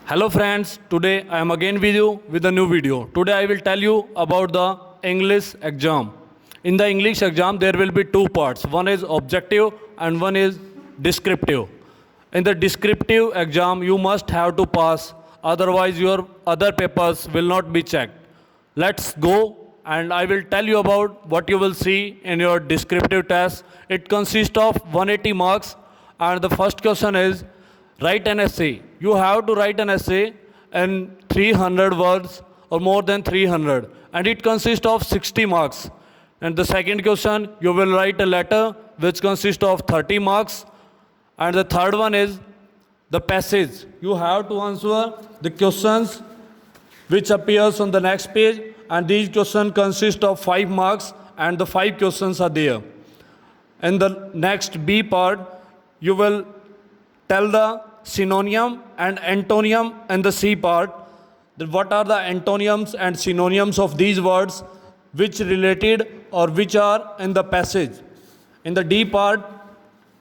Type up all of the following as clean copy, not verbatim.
Hello friends, today I am again with you with a new video. Today I will tell you about the English exam. In the English exam there will be two parts. One is objective and one is descriptive. In the descriptive exam you must have to pass, otherwise your other papers will not be checked. Let's go and I will tell you about what you will see in your descriptive test. It consists of 180 marks and the first question is write an essay. You have to write an essay in 300 words or more than 300 and it consists of 60 marks. And the second question, you will write a letter which consists of 30 marks. And the third one is the passage. You have to answer the questions which appears on the next page, and these questions consist of 5 marks and the 5 questions are there. In the next B part, you will tell the synonym and antonym in the C part. That what are the antonyms and synonyms of these words which related or which are in the passage. In the D part,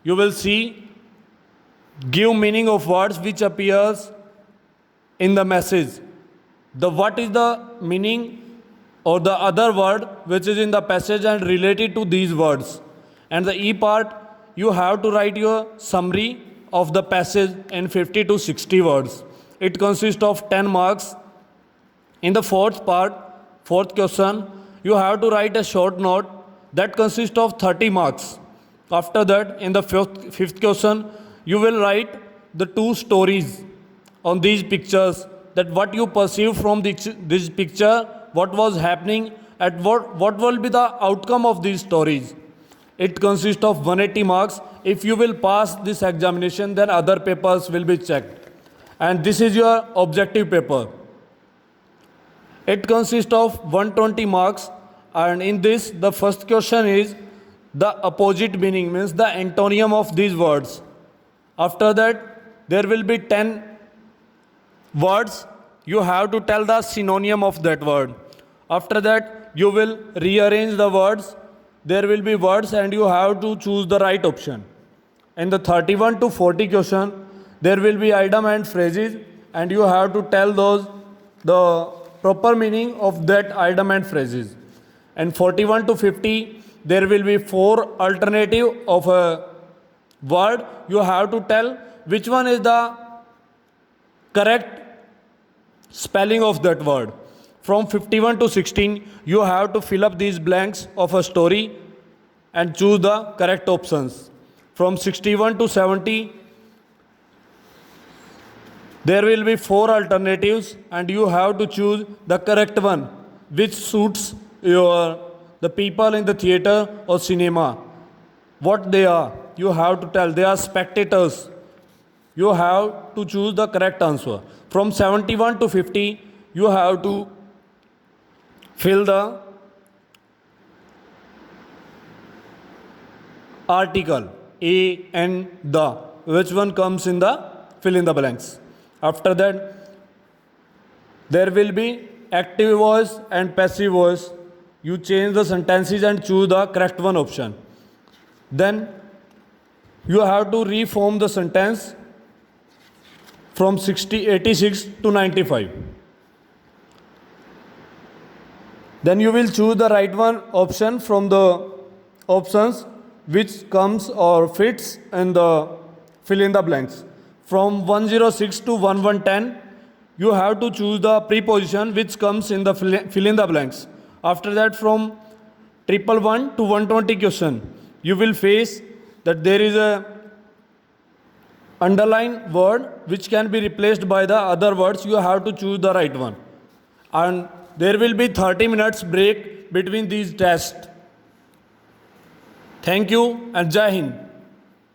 you will see give meaning of words which appears in the message. The what is the meaning or the other word which is in the passage and related to these words. And the E part, you have to write your summary of the passage in 50 to 60 words. It consists of 10 marks. In the fourth part, fourth question, you have to write a short note that consists of 30 marks. After that, in the fifth question, you will write the 2 stories on these pictures, that what you perceive from this picture, what was happening, and what will be the outcome of these stories. It consists of 180 marks. If you will pass this examination, then other papers will be checked. And this is your objective paper. It consists of 120 marks, and in this, the first question is the opposite meaning, means the antonym of these words. After that, there will be 10 words. You have to tell the synonym of that word. After that, you will rearrange the words. There will be words and you have to choose the right option. In the 31 to 40 question, there will be item and phrases and you have to tell the proper meaning of that item and phrases. And 41 to 50, there will be 4 alternative of a word. You have to tell which one is the correct spelling of that word. From 51 to 16, you have to fill up these blanks of a story and choose the correct options. From 61 to 70, there will be 4 alternatives and you have to choose the correct one which suits the people in the theater or cinema. What they are, you have to tell. They are spectators. You have to choose the correct answer. From 71 to 50, you have to fill the article a and the, which one comes in the fill in the blanks. After that, there will be active voice and passive voice. You change the sentences and choose the correct one option. Then you have to reform the sentence from 86 to 95. Then you will choose the right one option from the options which comes or fits in the fill in the blanks. From 106 to 1110, you have to choose the preposition which comes in the fill in the blanks. After that, from 111 to 120 question, you will face that there is a underline word which can be replaced by the other words. You have to choose the right one. And there will be 30 minutes break between these tests. Thank you and Jai Hind.